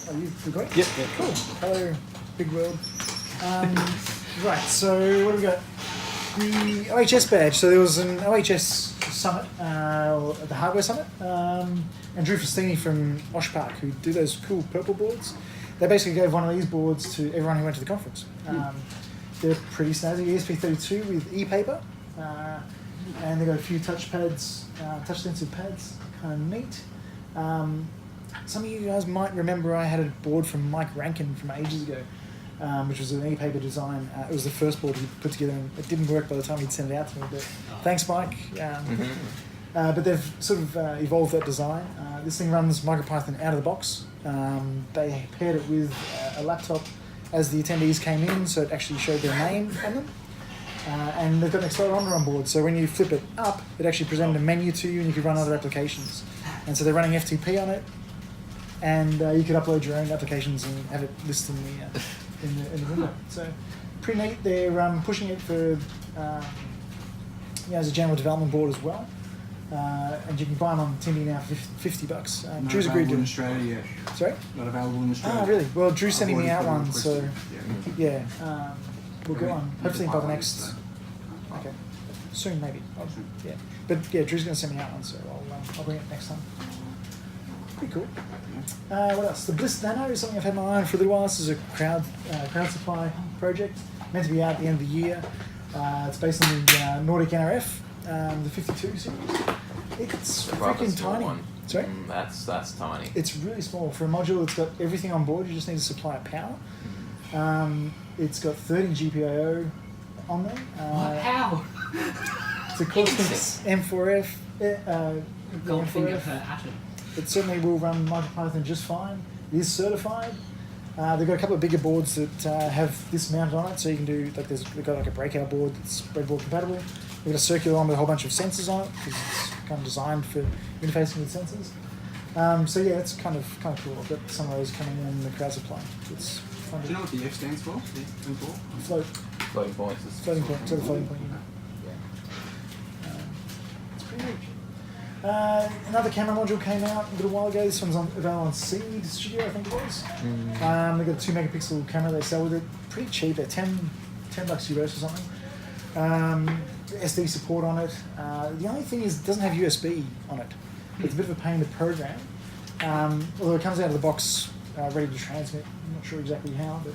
Are you recording? Yep. Cool. Hello, big world. Right, so what have we got? The OHS badge. So there was an OHS summit, the hardware summit, and Drew Festini from Osh Park, who do those cool purple boards. They basically gave one of these boards to everyone who went to the conference. They're pretty snazzy, ESP32 with e-paper, and they've got a few touch pads, touch-sensitive pads, kind of neat. Some of you guys might remember I had a board from Mike Rankin from ages ago, which was an e-paper design. It was the first board he put together, and it didn't work by the time he'd sent it out to me, but thanks, Mike. But they've sort of evolved that design. This thing runs MicroPython out of the box. They paired it with a laptop as the attendees came in, so it actually showed their name on them. And they've got an accelerometer on board, so when you flip it up, it actually presented a menu to you and you could run other applications. And so they're running FTP on it, and you could upload your own applications and have it listed in the window. So pretty neat. They're pushing it for as a general development board as well. And you can buy them on Trentini now for $50. Drew's agreed to. In Australia yet. Sorry? Not available in Australia. Ah, really? Well, Drew's sending me out one, so Yeah. we'll get one. Hopefully by the next. Okay, soon maybe. Yeah, but yeah, Drew's going to send me out one, so I'll bring it next time. Pretty cool. What else? The Bliss Nano is something I've had my eye on for a little while. This is a crowd supply project, meant to be out at the end of the year. It's based on the Nordic NRF, the 52 series. It's freaking tiny. One. Sorry? That's tiny. It's really small. For a module that's got everything on board, you just need to supply power. It's got 30 GPIO on there. How? It's a Cortex M4F. Goldfinger per atom. It certainly will run MicroPython just fine. It is certified. They've got a couple of bigger boards that have this mounted on it, so you can do they've got like a breakout board that's breadboard compatible. They've got a circular one with a whole bunch of sensors on it because it's kind of designed for interfacing with sensors. So yeah, it's kind of cool. I've got some of those coming in the crowd supply. It's fun. Do you know what the F stands for? Float. Floating points. Floating point. So the floating point unit. It's pretty neat. Another camera module came out a little while ago. This one's available on Seed Studio, I think it was. They've got a 2 megapixel camera they sell with it. Pretty cheap. They're $10 US or something. SD support on it. The only thing is it doesn't have USB on it. It's a bit of a pain to program. Although it comes out of the box ready to transmit. I'm not sure exactly how, but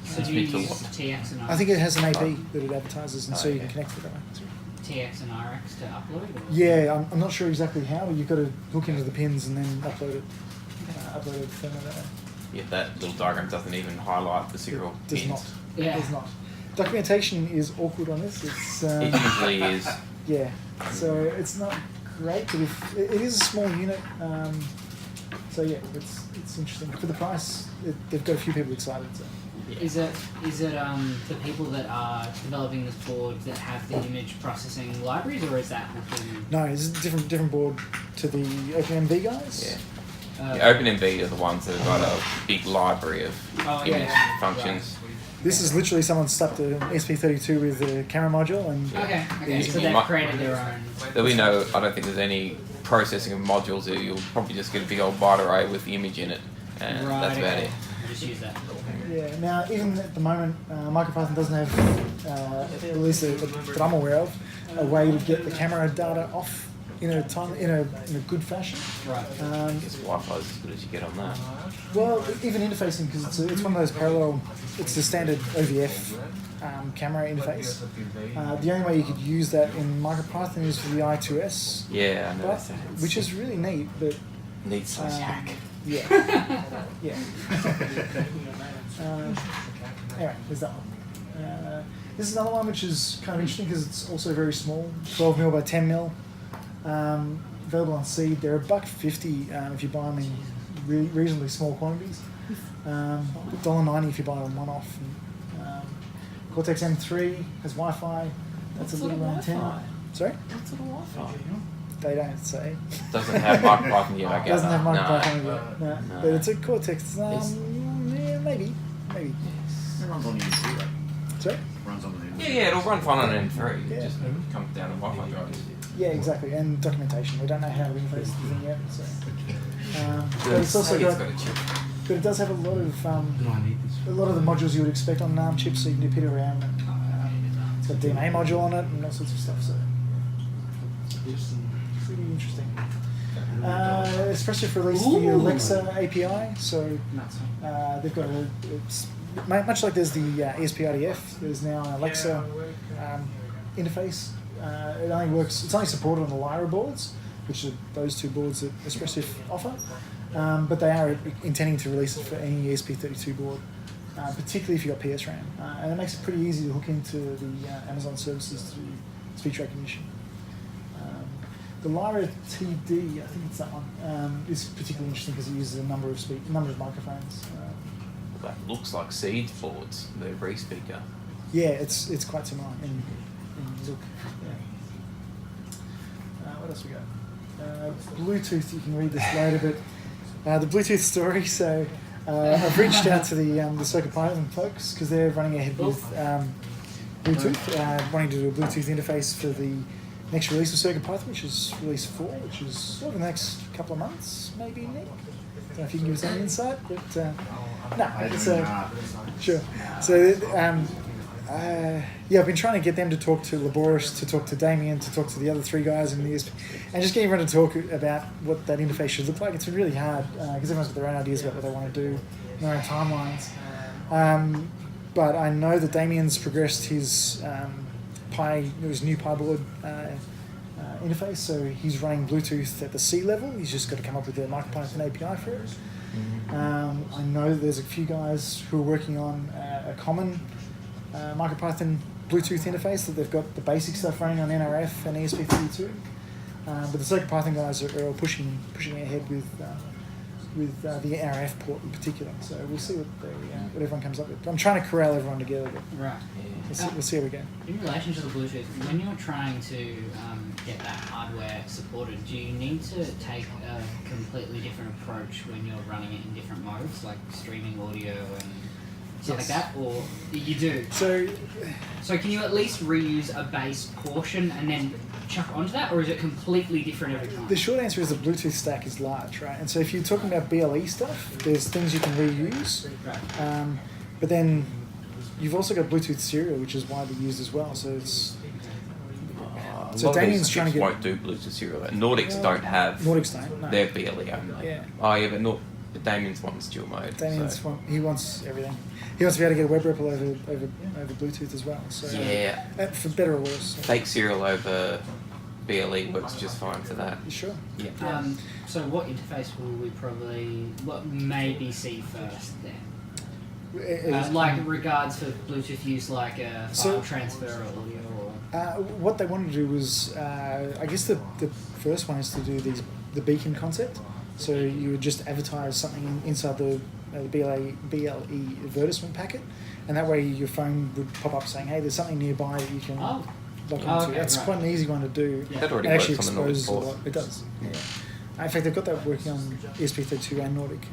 So do you use TX and RX? I think it has an AP that it advertises, and so you can connect to it that way. TX and RX to upload? Or? Yeah, I'm not sure exactly how, but you've got to hook into the pins and then upload it. Upload it firmware that way. Yeah, that little diagram doesn't even highlight the serial It does pins. not. Yeah. It does not. Documentation is awkward on this. It's It usually is. yeah, so it's not great, but it is a small unit. So yeah, it's interesting for the price. They've got a few people excited. So. Is it the people that are developing this board that have the image processing libraries, or is that within? No, it's a different board to the OpenMV guys. Yeah. OpenMV are the ones that have got a big library of image functions. This is literally someone stuck an ESP32 with a camera module and. Okay. So You they've might- created their own. There'll be I don't think there's any processing of modules. You'll probably just get a big old byte array with the image in it, and that's about it. Just use that. Yeah. Now, even at the moment, MicroPython doesn't have, at least that I'm aware of, a way to get the camera data off in a good fashion. Right. I guess Wi-Fi is as good as you get on that. Well, even interfacing, because it's one of those parallel. It's the standard OVF camera interface. The only way you could use that in MicroPython is for the I2S, Yeah, I know. which is really neat, but. Needs some hack. Yeah. Yeah. Anyway, there's that one. This is another one which is kind of interesting because it's also very small, 12mm by 10mm. Available on Seed. They're $1.50 if you buy them in reasonably small quantities. $1.90 if you buy them one-off. Cortex M3 has Wi-Fi. That's a little antenna. Sorry? What sort of Wi-Fi? They don't say. Doesn't have MicroPython yet, I guess. Doesn't have MicroPython No. yet. No. But it's a Cortex. Yeah, maybe. It runs on M3, right? Sorry? It runs on the M3. Yeah, it'll run fine on M3. Yeah. It just comes down to Wi-Fi drives. Yeah, exactly. And documentation. We don't know how to interface the thing yet. So. But it's also got. a chip. but it does have a lot of No, I need this. the modules you would expect on an ARM chip, so you can do pit around. It's got a DMA module on it and all sorts of stuff. So pretty interesting. Espresso released the Alexa API, so they've got it's much like there's the ESP-IDF. There's now an Alexa interface. It only works. It's only supported on the Lyra boards, which are those two boards that Espresso offer. But they are intending to release it for any ESP32 board, particularly if you've got PSRAM. And it makes it pretty easy to hook into the Amazon services to do speech recognition. The Lyra TD, I think it's that one, is particularly interesting because it uses a number of microphones. That looks like Seeds boards, the re-speaker. Yeah, it's quite similar in look. Yeah. What else we got? Bluetooth, you can read this later, but the Bluetooth story. So I've reached out to the CircuitPython folks because they're running ahead with Bluetooth, wanting to do a Bluetooth interface for the next release of CircuitPython, which is release 4, which is sort of in the next couple of months, maybe, Nick. I don't know if you can give us any insight, but no, it's sure. So yeah, I've been trying to get them to talk to Laboris, to talk to Damien, to talk to the other 3 guys in the ESP, and just getting everyone to talk about what that interface should look like. It's been really hard because everyone's got their own ideas about what they want to do, their own timelines. But I know that Damien's progressed his new Pi board interface, so he's running Bluetooth at the C level. He's just got to come up with a MicroPython API for it. I know that there's a few guys who are working on a common MicroPython Bluetooth interface that they've got the basic stuff running on NRF and ESP32. But the CircuitPython guys are all pushing ahead with the NRF port in particular. So we'll see what everyone comes up with. I'm trying to corral everyone together. But Right. we'll see how we go. In relation to the Bluetooth, when you're trying to get that hardware supported, do you need to take a completely different approach when you're running it in different modes, like streaming audio and stuff like that, or you do? So can you at least reuse a base portion and then chuck onto that, or is it completely different every time? the short answer is the Bluetooth stack is large, right? And so if you're talking about BLE stuff, there's things you can reuse. Right. But then you've also got Bluetooth serial, which is widely used as well. So it's so Damien's trying to get. Won't do Bluetooth serial. Nordics don't have. Nordics don't. No. They're BLE only. Yeah. Oh yeah, but Damien's wants dual mode. Damien's he wants everything. He wants to be able to get a web REPL over Bluetooth as well. So Yeah. For better or worse. So. Fake serial over BLE works just fine for that. Sure. Yeah. So what interface what maybe see first then? Like regards for Bluetooth use, like a file transfer or audio, or what they wanted to do was, I guess the first one is to do the beacon concept. So you would just advertise something inside the BLE advertisement packet, and that way your phone would pop up saying, "Hey, there's something nearby that you can log onto." okay, That's quite an easy one to do. Yeah. That already It actually works on the Nordic exposes a port. lot. It does. Yeah. In fact, they've got that working on ESP32 and Nordic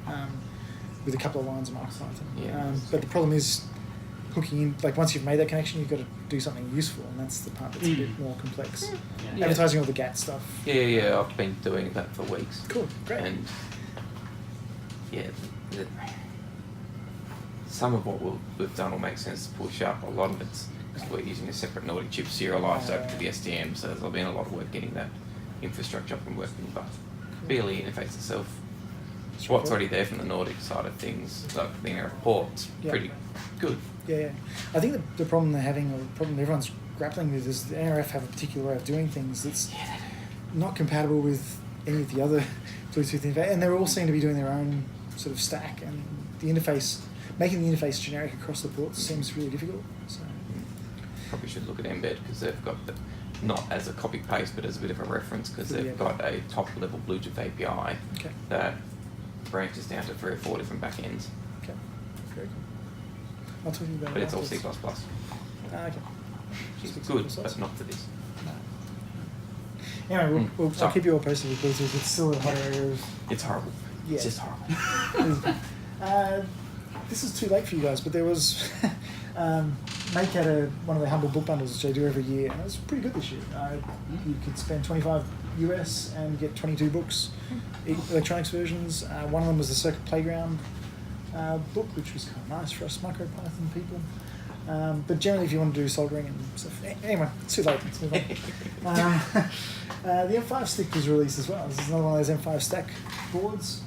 with a couple of lines of MicroPython. Yeah. But the problem is hooking in. Like once you've made that connection, you've got to do something useful, and that's the part that's a bit more complex. Yeah. Advertising all the GAT stuff. Yeah. I've been doing that for weeks. Cool. Great. And yeah, some of what we've done will make sense to push up. A lot of it's because we're using a separate Nordic chip serialized over to the STM, so there's been a lot of work getting that infrastructure up and working. But BLE interface itself, what's already there from the Nordic side of things, like the NRF port's pretty good. Yeah. I think the problem they're having, or the problem everyone's grappling with, is the NRF have a particular way of doing things that's not compatible with any of the other Bluetooth interface, and they're all seem to be doing their own sort of stack, and the interface, making the interface generic across the ports seems really difficult. So Probably should look at Embed because they've got not as a copy paste, but as a bit of a reference because they've got a top level Bluetooth API that branches down to 3 or 4 different backends. Okay, very cool. I'll talk to you about But it it's all C++. afterwards. Okay. Which is good, but not for this. Anyway, I'll Sorry. keep you all posted with Bluetooth. It's still a hot area of. It's horrible. Yeah. It's just horrible. This is too late for you guys, but there was Make had one of the Humble Book Bundles, which they do every year, and it was pretty good this year. You could spend $25 US and get 22 books, electronics versions. One of them was the Circuit Playground book, which was kind of nice for us MicroPython people. But generally, if you want to do soldering and stuff, anyway, it's too late. Let's move on. The M5 stick was released as well. This is another one of those M5 stack boards.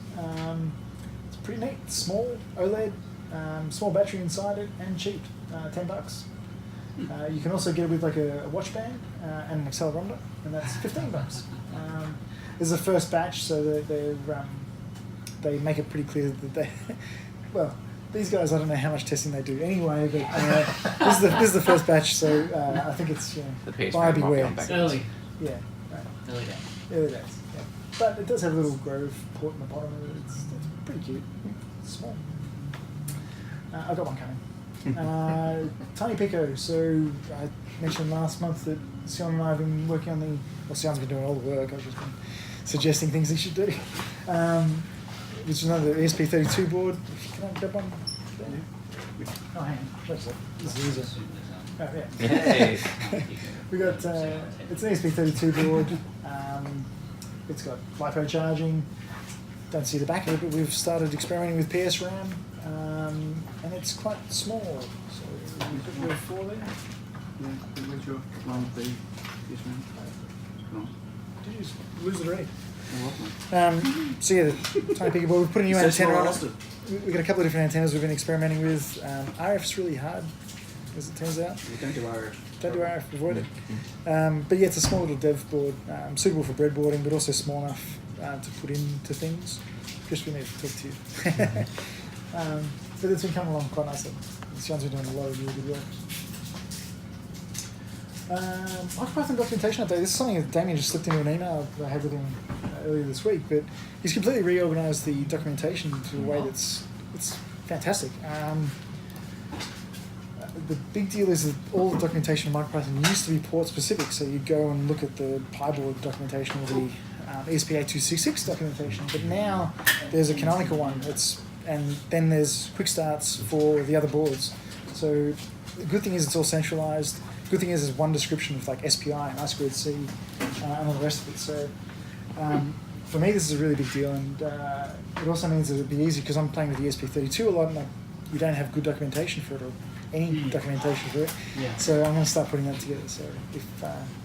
It's pretty neat. It's small, OLED, small battery inside it, and cheap, $10. You can also get it with like a watch band and an accelerometer, and that's $15. This is the first batch, so they make it pretty clear that they, well, these guys, I don't know how much testing they do anyway, but this is the first batch, so I think it's, The PS buyer might be beware. on back. It's early. Yeah, right. Early days. Early days, yeah. But it does have a little Grove port in the bottom of it. It's pretty cute. It's small. I've got one coming. Tiny Pico. So I mentioned last month that Sion and I have been working on Sion's been doing all the work. I've just been suggesting things he should do. Which is another ESP32 board. Can I grab one? Oh, hang on. Wait a sec. This is easier. Oh, yeah. Hey. We got it's an ESP32 board. It's got LiPo charging. Don't see the back of it, but we've started experimenting with PS RAM, and it's quite small. So we put the 4 there. Yeah, where's your one with the yes, man? No. Did you just lose it already? I lost mine. So yeah, the Tiny Pico board. We've put a new So antenna small, I on lost it. We've got a couple of different antennas we've been experimenting with. RF's really hard, as it turns out. You don't do RF. Don't do RF, avoid it. But yeah, it's a small little dev board, suitable for breadboarding, but also small enough to put into things. Chris, we need to talk to you. But it's been coming along quite nicely. Sion's been doing a lot of really good work. MicroPython documentation update. This is something that Damien just slipped into an email that I had with him earlier this week, but he's completely reorganised the documentation to a way that's fantastic. The big deal is that all the documentation in MicroPython used to be port specific, so you'd go and look at the PyBoard documentation or the ESP8266 documentation, but now there's a canonical one, and then there's quick starts for the other boards. So the good thing is it's all centralised. The good thing is there's one description of like SPI and I2C and all the rest of it. So for me this is a really big deal, and it also means that it'd be easy because I'm playing with the ESP32 a lot, and you don't have good documentation for it, or any documentation for it. Yeah. So I'm going to start putting that together. So if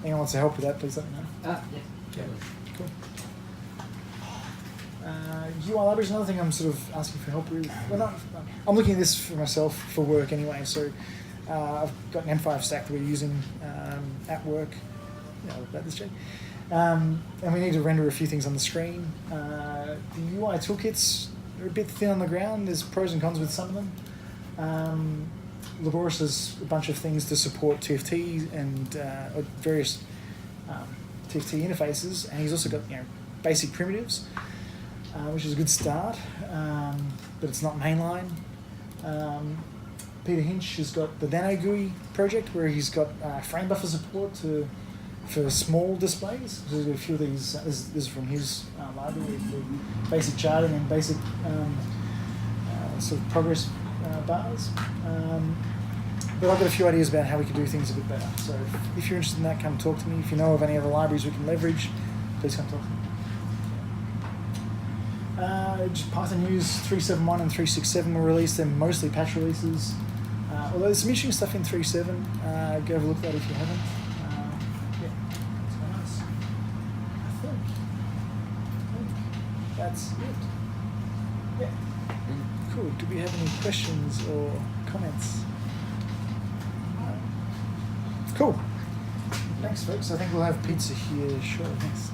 anyone wants to help with that, please let me know. Yeah. Cool. UI library is another thing I'm sort of asking for help with. Well, I'm looking at this for myself for work anyway. So I've got an M5 stack that we're using at work. Yeah, about this, Jake. And we need to render a few things on the screen. The UI toolkits are a bit thin on the ground. There's pros and cons with some of them. Laboris has a bunch of things to support TFT and various TFT interfaces, and he's also got basic primitives, which is a good start, but it's not mainline. Peter Hinch has got the Nano GUI project where he's got frame buffer support for small displays. There's a few of these. This is from his library with basic charting and basic sort of progress bars. But I've got a few ideas about how we can do things a bit better. So if you're interested in that, come talk to me. If you know of any other libraries we can leverage, please come talk to me. Just Python News 3.7.1 and 3.6.7 were released. They're mostly patch releases. Although there's some interesting stuff in 3.7. Go have a look at that if you haven't. Yeah, it's quite nice. I think that's it. Yeah. Cool. Do we have any questions or comments? Cool. Thanks, folks. I think we'll have pizza here shortly. Thanks.